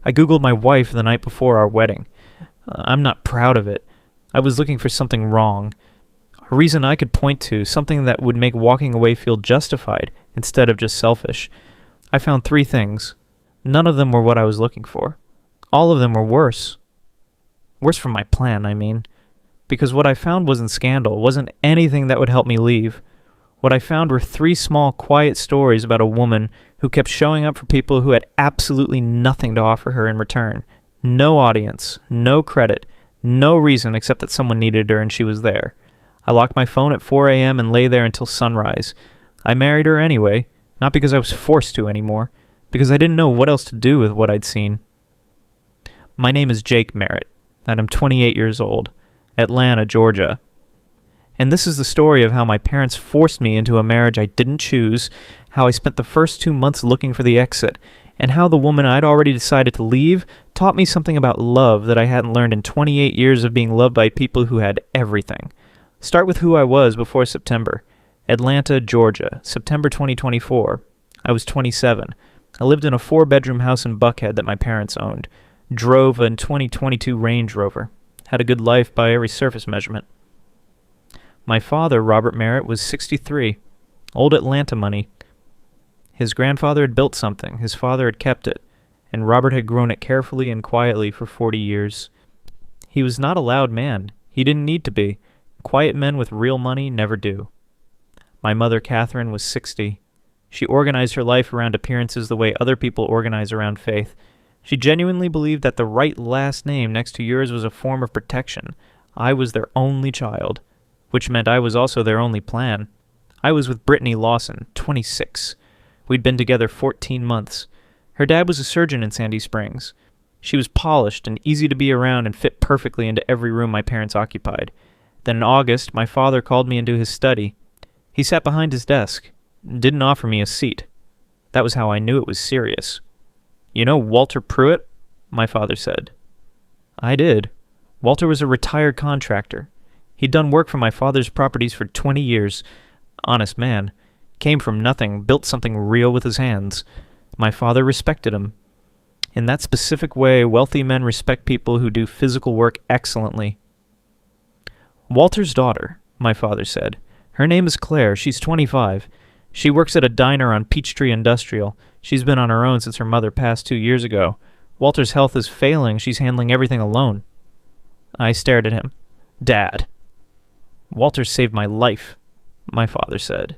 I Googled my wife the night before our wedding. I'm not proud of it. I was looking for something wrong. A reason I could point to, something that would make walking away feel justified instead of just selfish. I found 3 things. None of them were what I was looking for. All of them were worse. Worse from my plan, I mean. Because what I found wasn't scandal, wasn't anything that would help me leave. What I found were 3 small, quiet stories about a woman who kept showing up for people who had absolutely nothing to offer her in return. No audience, no credit, no reason except that someone needed her and she was there. I locked my phone at 4 a.m. and lay there until sunrise. I married her anyway, not because I was forced to anymore, because I didn't know what else to do with what I'd seen. My name is Jake Merritt, and I'm 28 years old. Atlanta, Georgia. And this is the story of how my parents forced me into a marriage I didn't choose, how I spent the first 2 months looking for the exit, and how the woman I'd already decided to leave taught me something about love that I hadn't learned in 28 years of being loved by people who had everything. Start with who I was before September. Atlanta, Georgia, September 2024. I was 27. I lived in a 4-bedroom house in Buckhead that my parents owned. Drove a 2022 Range Rover. Had a good life by every surface measurement. My father, Robert Merritt, was 63. Old Atlanta money. His grandfather had built something, his father had kept it, and Robert had grown it carefully and quietly for 40 years. He was not a loud man. He didn't need to be. Quiet men with real money never do. My mother, Catherine, was 60. She organized her life around appearances the way other people organize around faith. She genuinely believed that the right last name next to yours was a form of protection. I was their only child, which meant I was also their only plan. I was with Brittany Lawson, 26. We'd been together 14 months. Her dad was a surgeon in Sandy Springs. She was polished and easy to be around and fit perfectly into every room my parents occupied. Then in August, my father called me into his study. He sat behind his desk, didn't offer me a seat. That was how I knew it was serious. "You know Walter Pruitt?" my father said. I did. Walter was a retired contractor. He'd done work for my father's properties for 20 years. Honest man. Came from nothing, built something real with his hands. My father respected him. In that specific way, wealthy men respect people who do physical work excellently. "Walter's daughter," my father said. "Her name is Claire. She's 25. She works at a diner on Peachtree Industrial. She's been on her own since her mother passed 2 years ago. Walter's health is failing. She's handling everything alone." I stared at him. "Dad." "Walter saved my life," my father said.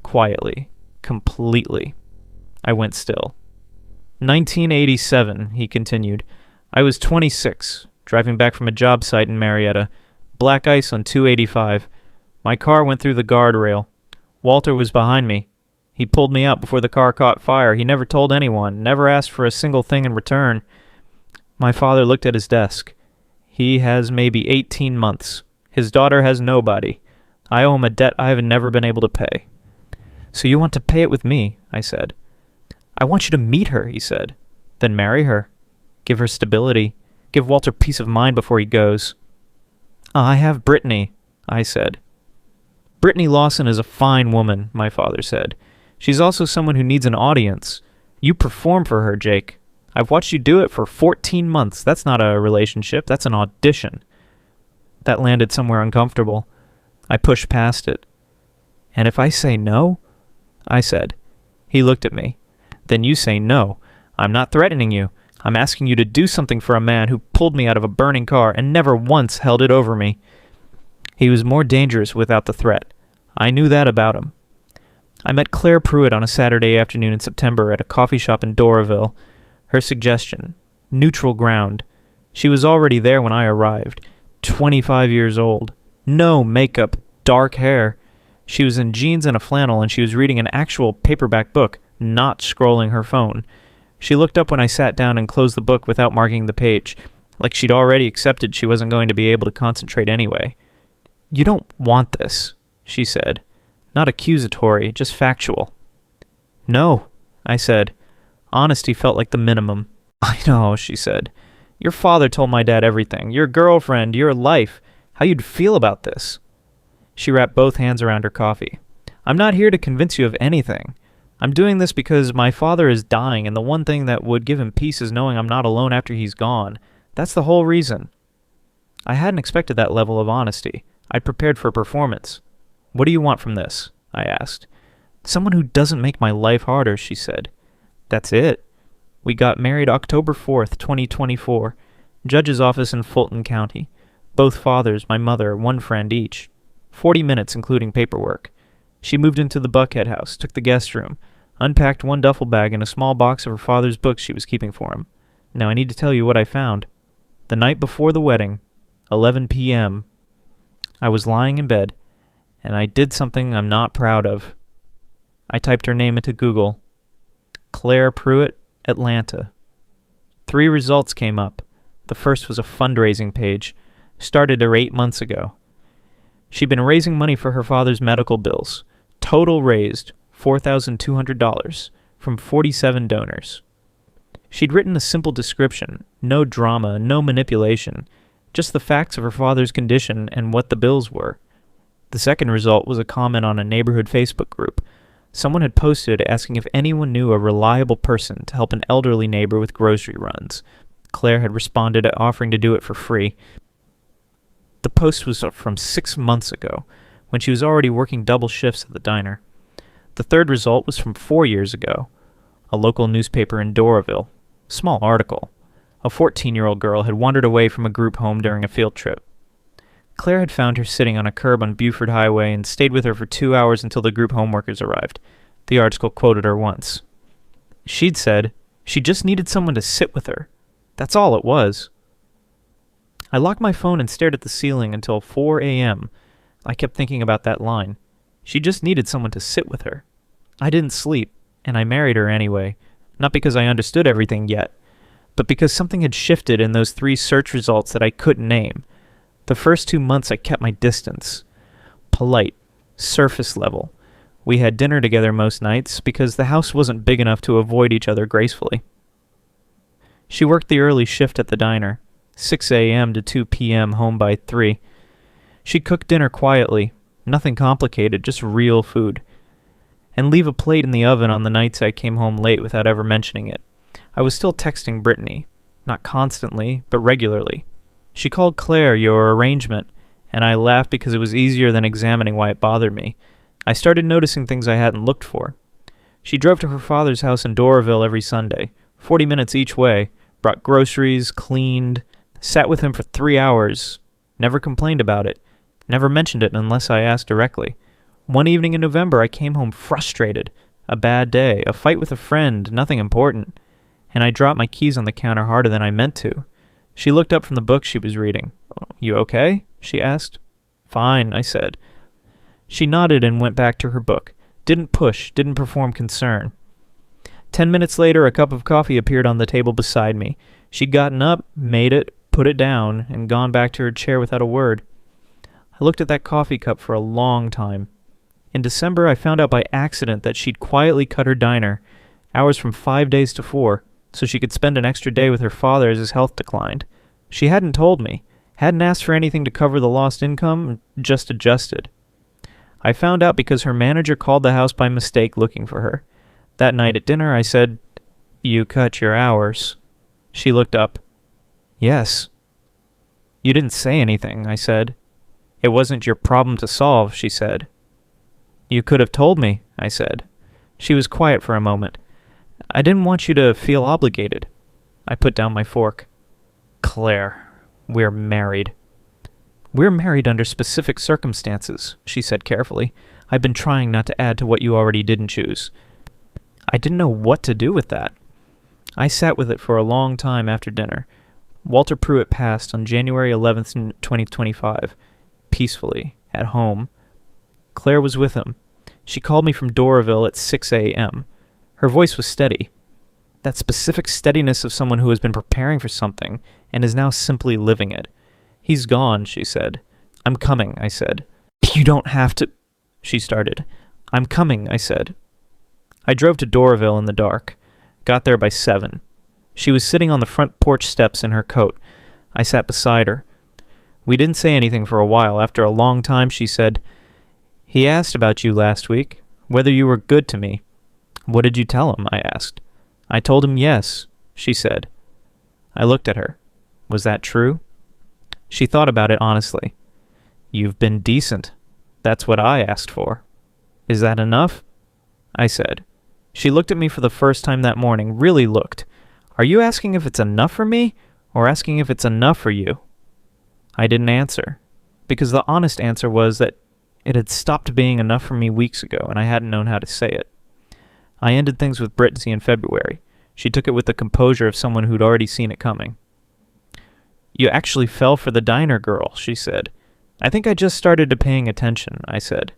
Quietly. Completely. I went still. 1987, he continued. I was 26, driving back from a job site in Marietta. Black ice on 285. My car went through the guardrail. Walter was behind me. He pulled me out before the car caught fire. He never told anyone, never asked for a single thing in return. My father looked at his desk. He has maybe 18 months. His daughter has nobody. I owe him a debt I have never been able to pay. "So you want to pay it with me," I said. "I want you to meet her," he said. "Then marry her. Give her stability. Give Walter peace of mind before he goes." "I have Brittany," I said. "Brittany Lawson is a fine woman," my father said. "She's also someone who needs an audience. You perform for her, Jake. I've watched you do it for 14 months. That's not a relationship. That's an audition." That landed somewhere uncomfortable. I pushed past it. "And if I say no?" I said. He looked at me. "Then you say no. I'm not threatening you. I'm asking you to do something for a man who pulled me out of a burning car and never once held it over me." He was more dangerous without the threat. I knew that about him. I met Claire Pruitt on a Saturday afternoon in September at a coffee shop in Doraville. Her suggestion, neutral ground. She was already there when I arrived. 25 years old. No makeup, dark hair. She was in jeans and a flannel, and she was reading an actual paperback book, not scrolling her phone. She looked up when I sat down and closed the book without marking the page, like she'd already accepted she wasn't going to be able to concentrate anyway. "You don't want this," she said. Not accusatory, just factual. "No," I said. Honesty felt like the minimum. "I know," she said. "Your father told my dad everything. Your girlfriend, your life, how you'd feel about this." She wrapped both hands around her coffee. "I'm not here to convince you of anything. I'm doing this because my father is dying, and the one thing that would give him peace is knowing I'm not alone after he's gone. That's the whole reason. I hadn't expected that level of honesty. I'd prepared for a performance. What do you want from this? I asked. Someone who doesn't make my life harder, she said. That's it. We got married October 4th, 2024. Judge's office in Fulton County. Both fathers, my mother, one friend each. 40 minutes including paperwork. She moved into the Buckhead house, took the guest room, unpacked one duffel bag and a small box of her father's books she was keeping for him. Now I need to tell you what I found. The night before the wedding, 11 p.m., I was lying in bed, and I did something I'm not proud of. I typed her name into Google. Claire Pruitt, Atlanta. 3 results came up. The first was a fundraising page, started her 8 months ago. She'd been raising money for her father's medical bills. Total raised $4,200 from 47 donors. She'd written a simple description, no drama, no manipulation, just the facts of her father's condition and what the bills were. The second result was a comment on a neighborhood Facebook group. Someone had posted asking if anyone knew a reliable person to help an elderly neighbor with grocery runs. Claire had responded offering to do it for free. The post was from 6 months ago, when she was already working double shifts at the diner. The third result was from 4 years ago. A local newspaper in Doraville. Small article. A 14-year-old girl had wandered away from a group home during a field trip. Claire had found her sitting on a curb on Buford Highway and stayed with her for 2 hours until the group home workers arrived. The article quoted her once. She'd said she just needed someone to sit with her. That's all it was. I locked my phone and stared at the ceiling until 4 a.m. I kept thinking about that line. She just needed someone to sit with her. I didn't sleep, and I married her anyway, not because I understood everything yet, but because something had shifted in those 3 search results that I couldn't name. The first 2 months I kept my distance. Polite, surface level. We had dinner together most nights because the house wasn't big enough to avoid each other gracefully. She worked the early shift at the diner, 6 a.m. to 2 p.m., home by 3. She'd cook dinner quietly, nothing complicated, just real food, and leave a plate in the oven on the nights I came home late without ever mentioning it. I was still texting Brittany, not constantly, but regularly. She called Claire your arrangement, and I laughed because it was easier than examining why it bothered me. I started noticing things I hadn't looked for. She drove to her father's house in Doraville every Sunday, 40 minutes each way, brought groceries, cleaned, sat with him for 3 hours, never complained about it, never mentioned it unless I asked directly. One evening in November, I came home frustrated. A bad day, a fight with a friend, nothing important. And I dropped my keys on the counter harder than I meant to. She looked up from the book she was reading. You okay? She asked. Fine, I said. She nodded and went back to her book. Didn't push, didn't perform concern. 10 minutes later, a cup of coffee appeared on the table beside me. She'd gotten up, made it, put it down, and gone back to her chair without a word. I looked at that coffee cup for a long time. In December, I found out by accident that she'd quietly cut her diner, hours from 5 days to 4, so she could spend an extra day with her father as his health declined. She hadn't told me, hadn't asked for anything to cover the lost income, just adjusted. I found out because her manager called the house by mistake looking for her. That night at dinner, I said, You cut your hours. She looked up. Yes. You didn't say anything, I said. It wasn't your problem to solve, she said. You could have told me, I said. She was quiet for a moment. I didn't want you to feel obligated. I put down my fork. Claire, we're married. We're married under specific circumstances, she said carefully. I've been trying not to add to what you already didn't choose. I didn't know what to do with that. I sat with it for a long time after dinner. Walter Pruitt passed on January 11th, 2025, peacefully, at home. Claire was with him. She called me from Doraville at 6 a.m. Her voice was steady. That specific steadiness of someone who has been preparing for something and is now simply living it. He's gone, she said. I'm coming, I said. You don't have to, she started. I'm coming, I said. I drove to Doraville in the dark. Got there by 7. She was sitting on the front porch steps in her coat. I sat beside her. We didn't say anything for a while. After a long time, she said, He asked about you last week, whether you were good to me. What did you tell him? I asked. I told him yes, she said. I looked at her. Was that true? She thought about it honestly. You've been decent. That's what I asked for. Is that enough? I said. She looked at me for the first time that morning, really looked. Are you asking if it's enough for me, or asking if it's enough for you? I didn't answer, because the honest answer was that it had stopped being enough for me weeks ago, and I hadn't known how to say it. I ended things with Brittany in February. She took it with the composure of someone who'd already seen it coming. You actually fell for the diner girl, she said. I think I just started to paying attention, I said.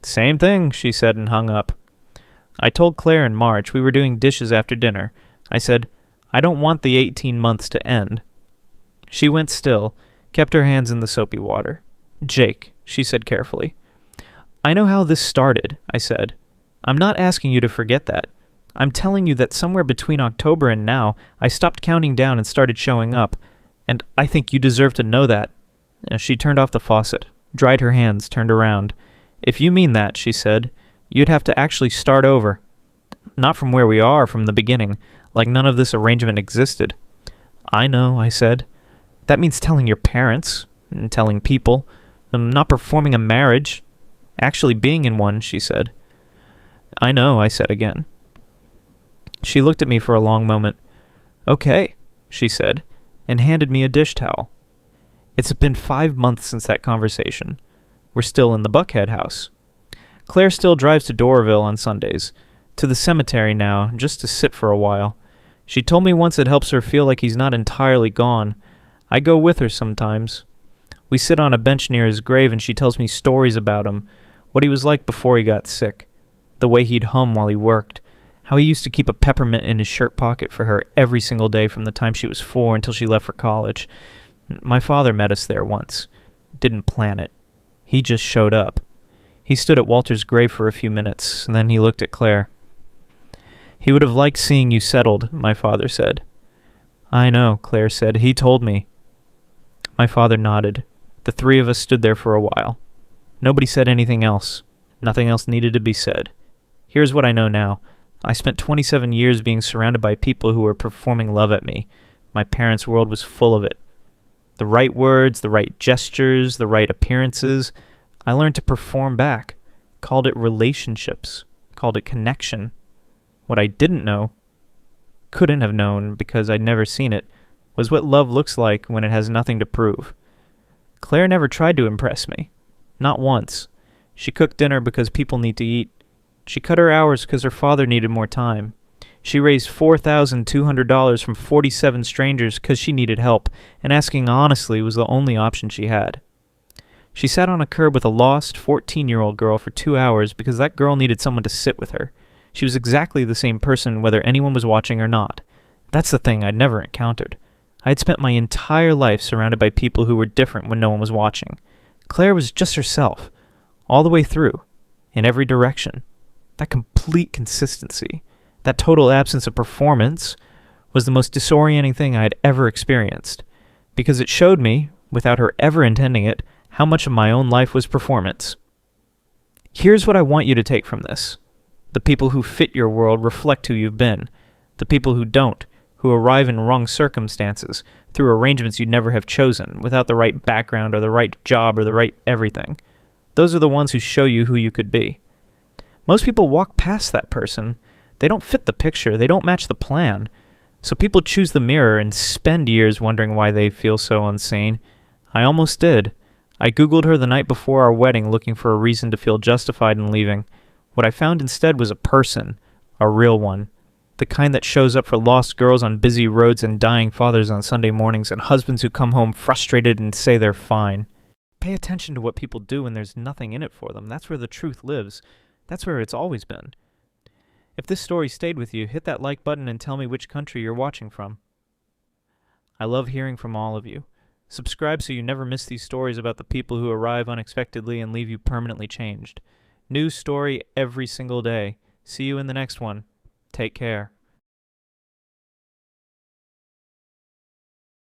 Same thing, she said and hung up. I told Claire in March we were doing dishes after dinner. I said, I don't want the 18 months to end. She went still, kept her hands in the soapy water. Jake, she said carefully. I know how this started, I said. I'm not asking you to forget that. I'm telling you that somewhere between October and now, I stopped counting down and started showing up, and I think you deserve to know that. She turned off the faucet, dried her hands, turned around. If you mean that, she said, you'd have to actually start over. Not from where we are, from the beginning, like none of this arrangement existed. I know, I said. That means telling your parents, and telling people, not performing a marriage, actually being in one, she said. I know, I said again. She looked at me for a long moment. Okay, she said, and handed me a dish towel. It's been 5 months since that conversation. We're still in the Buckhead house. Claire still drives to Doraville on Sundays, to the cemetery now, just to sit for a while. She told me once it helps her feel like he's not entirely gone. I go with her sometimes. We sit on a bench near his grave and she tells me stories about him, what he was like before he got sick, the way he'd hum while he worked, how he used to keep a peppermint in his shirt pocket for her every single day from the time she was 4 until she left for college. My father met us there once. Didn't plan it. He just showed up. He stood at Walter's grave for a few minutes, and then he looked at Claire. He would have liked seeing you settled, my father said. I know, Claire said. He told me. My father nodded. The three of us stood there for a while. Nobody said anything else. Nothing else needed to be said. Here's what I know now. I spent 27 years being surrounded by people who were performing love at me. My parents' world was full of it. The right words, the right gestures, the right appearances. I learned to perform back. Called it relationships. Called it connection. What I didn't know, couldn't have known because I'd never seen it, was what love looks like when it has nothing to prove. Claire never tried to impress me. Not once. She cooked dinner because people need to eat. She cut her hours because her father needed more time. She raised $4,200 from 47 strangers because she needed help, and asking honestly was the only option she had. She sat on a curb with a lost 14-year-old girl for 2 hours because that girl needed someone to sit with her. She was exactly the same person whether anyone was watching or not. That's the thing I'd never encountered. I had spent my entire life surrounded by people who were different when no one was watching. Claire was just herself, all the way through, in every direction. That complete consistency, that total absence of performance, was the most disorienting thing I had ever experienced, because it showed me, without her ever intending it, how much of my own life was performance. Here's what I want you to take from this. The people who fit your world reflect who you've been. The people who don't, who arrive in wrong circumstances, through arrangements you'd never have chosen, without the right background or the right job or the right everything. Those are the ones who show you who you could be. Most people walk past that person. They don't fit the picture. They don't match the plan. So people choose the mirror and spend years wondering why they feel so insane. I almost did. I Googled her the night before our wedding looking for a reason to feel justified in leaving. What I found instead was a person, a real one. The kind that shows up for lost girls on busy roads and dying fathers on Sunday mornings and husbands who come home frustrated and say they're fine. Pay attention to what people do when there's nothing in it for them. That's where the truth lives. That's where it's always been. If this story stayed with you, hit that like button and tell me which country you're watching from. I love hearing from all of you. Subscribe so you never miss these stories about the people who arrive unexpectedly and leave you permanently changed. New story every single day. See you in the next one. Take care.